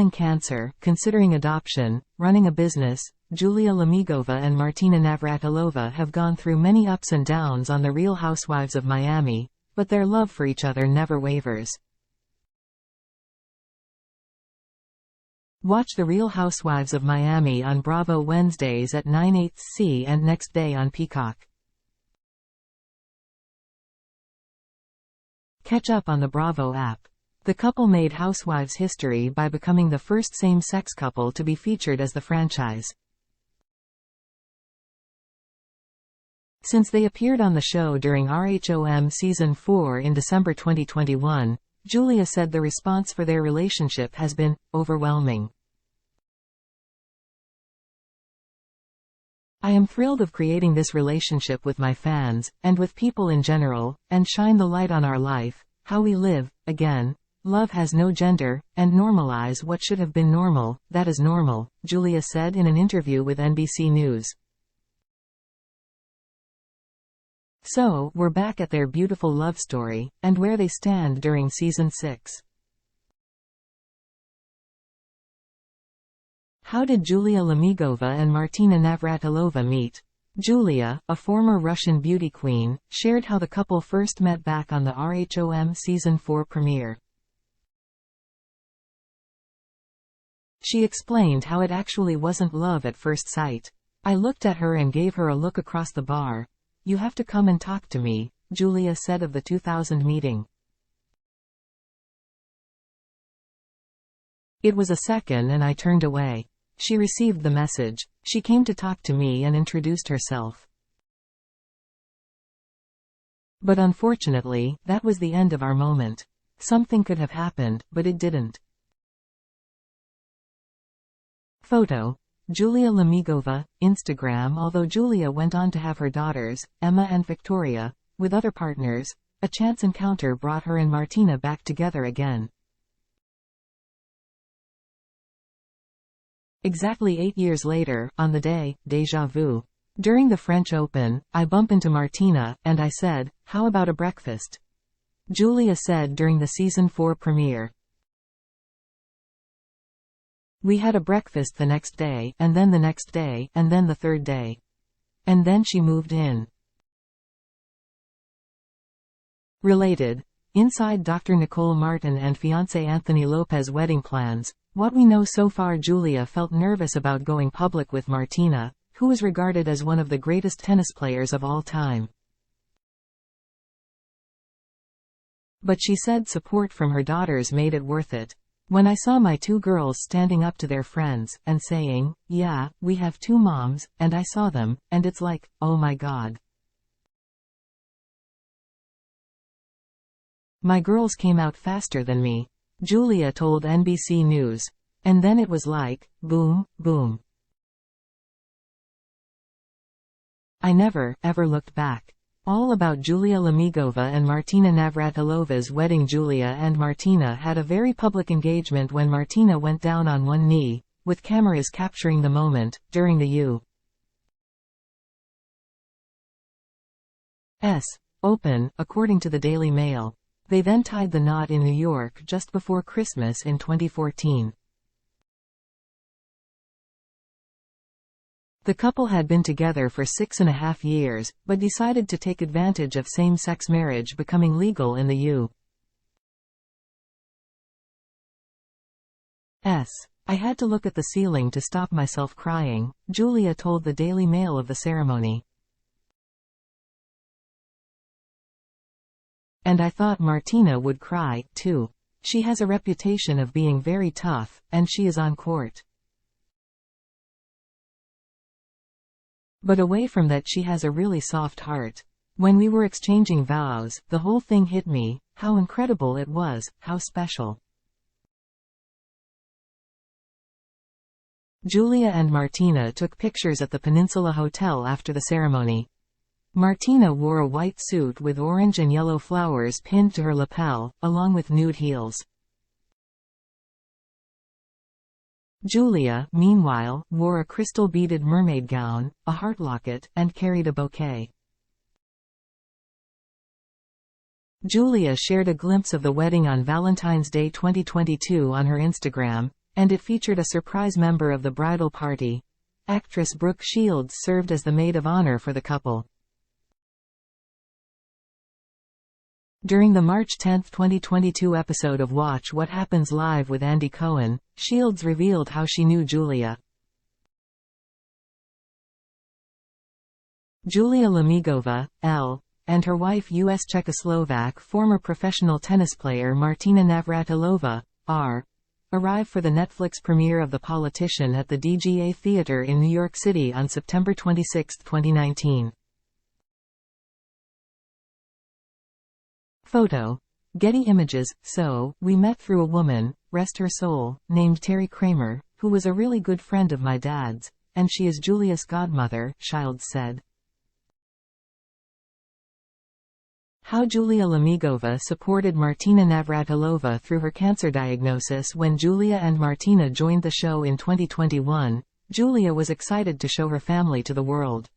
fighting cancer, considering adoption, running a business, Julia Lemigova and Martina Navratilova have gone through many ups and downs on The Real Housewives of Miami, but their love for each other never wavers. Watch The Real Housewives of Miami on Bravo Wednesdays at 9/8 and next day on Peacock. Catch up on the Bravo app. The couple made Housewives history by becoming the first same-sex couple to be featured as the franchise. Since they appeared on the show during RHOM Season 4 in December 2021, Julia said the response for their relationship has been overwhelming. "I am thrilled of creating this relationship with my fans, and with people in general, and shine the light on our life, how we live, again. Love has no gender, and normalize what should have been normal, that is normal," Julia said in an interview with NBC News. So, we're back at their beautiful love story, and where they stand during Season 6. How did Julia Lemigova and Martina Navratilova meet? Julia, a former Russian beauty queen, shared how the couple first met back on the RHOM Season 4 premiere. She explained how it actually wasn't love at first sight. "I looked at her and gave her a look across the bar. 'You have to come and talk to me,' Julia said of the 2000 meeting. It was a second and I turned away. She received the message. She came to talk to me and introduced herself. But unfortunately, that was the end of our moment. Something could have happened, but it didn't." Photo. Julia Lemigova, Instagram. Although Julia went on to have her daughters, Emma and Victoria, with other partners, a chance encounter brought her and Martina back together again. Exactly 8 years later, on the day, déjà vu. During the French Open, I bump into Martina, and I said, "How about a breakfast?" Julia said during the Season 4 premiere. "We had a breakfast the next day, and then the next day, and then the third day. And then she moved in." Related. Inside Dr. Nicole Martin and fiancé Anthony Lopez wedding plans. What we know so far: Julia felt nervous about going public with Martina, who is regarded as one of the greatest tennis players of all time. But she said support from her daughters made it worth it. "When I saw my two girls standing up to their friends, and saying, 'Yeah, we have two moms,' and I saw them, and it's like, oh my God. My girls came out faster than me," Julia told NBC News. "And then it was like, boom, boom. I never, ever looked back." All about Julia Lemigova and Martina Navratilova's wedding. Julia and Martina had a very public engagement when Martina went down on one knee, with cameras capturing the moment, during the U.S. Open, according to the Daily Mail. They then tied the knot in New York just before Christmas in 2014. The couple had been together for 6.5 years, but decided to take advantage of same-sex marriage becoming legal in the U.S. "I had to look at the ceiling to stop myself crying," Julia told the Daily Mail of the ceremony. "And I thought Martina would cry, too. She has a reputation of being very tough, and she is on court. But away from that, she has a really soft heart. When we were exchanging vows, the whole thing hit me, how incredible it was, how special." Julia and Martina took pictures at the Peninsula Hotel after the ceremony. Martina wore a white suit with orange and yellow flowers pinned to her lapel, along with nude heels. Julia, meanwhile, wore a crystal-beaded mermaid gown, a heart locket, and carried a bouquet. Julia shared a glimpse of the wedding on Valentine's Day 2022 on her Instagram. and it featured a surprise member of the bridal party. Actress Brooke Shields served as the maid of honor for the couple. During the March 10, 2022 episode of Watch What Happens Live with Andy Cohen, Shields revealed how she knew Julia. Julia Lemigova, L., and her wife U.S. Czechoslovak former professional tennis player Martina Navratilova, R., arrived for the Netflix premiere of The Politician at the DGA Theater in New York City on September 26, 2019. Photo. Getty Images. So, we met through a woman, rest her soul, named Terry Kramer, who was a really good friend of my dad's, and she is Julia's godmother, Shields said. How Julia Lemigova supported Martina Navratilova through her cancer diagnosis. When Julia and Martina joined the show in 2021, Julia was excited to show her family to the world.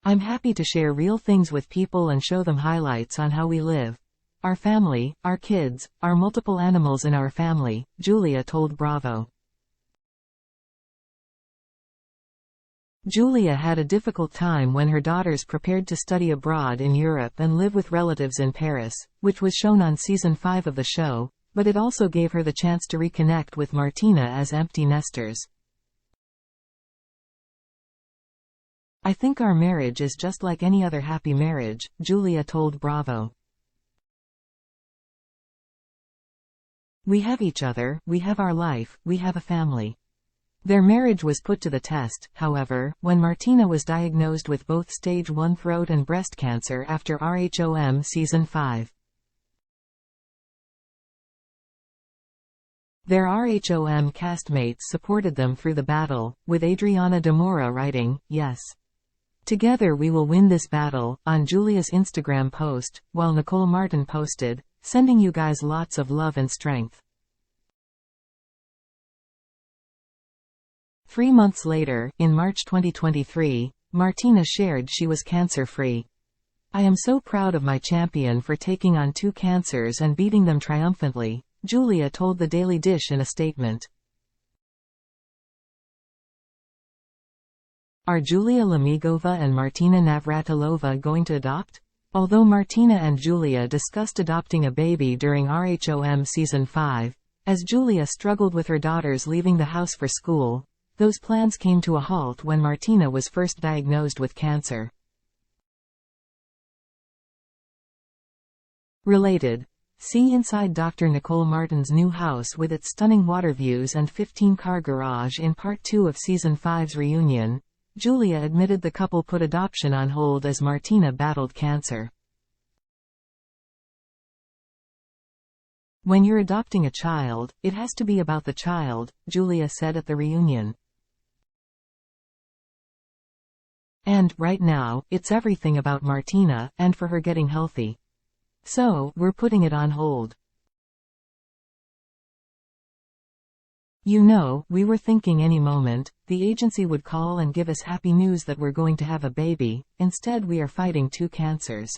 I'm happy to share real things with people and show them highlights on how we live. Our family, our kids, our multiple animals in our family, Julia told Bravo. Julia had a difficult time when her daughters prepared to study abroad in Europe and live with relatives in Paris, which was shown on season 5 of the show, but it also gave her the chance to reconnect with Martina as empty nesters. I think our marriage is just like any other happy marriage, Julia told Bravo. We have each other, we have our life, we have a family. Their marriage was put to the test, however, when Martina was diagnosed with both stage 1 throat and breast cancer after RHOM season 5. Their RHOM castmates supported them through the battle, with Adriana Demora writing, "Yes. Together we will win this battle," on Julia's Instagram post, while Nicole Martin posted, "Sending you guys lots of love and strength." 3 months later, in March 2023, Martina shared she was cancer-free. "I am so proud of my champion for taking on 2 cancers and beating them triumphantly," Julia told the Daily Dish in a statement. Are Julia Lemigova and Martina Navratilova going to adopt? Although Martina and Julia discussed adopting a baby during RHOM season 5, as Julia struggled with her daughters leaving the house for school, those plans came to a halt when Martina was first diagnosed with cancer. Related. See inside Dr. Nicole Martin's new house with its stunning water views and 15-car garage in Part 2 of Season 5's reunion. Julia admitted the couple put adoption on hold as Martina battled cancer. "When you're adopting a child, it has to be about the child," Julia said at the reunion. "And, right now, it's everything about Martina, and for her getting healthy. So, we're putting it on hold. You know, we were thinking any moment, the agency would call and give us happy news that we're going to have a baby, instead we are fighting 2 cancers.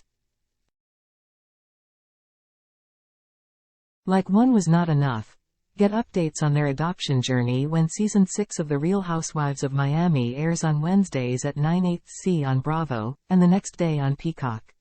Like one was not enough." Get updates on their adoption journey when Season 6 of The Real Housewives of Miami airs on Wednesdays at 9/8 on Bravo, and the next day on Peacock.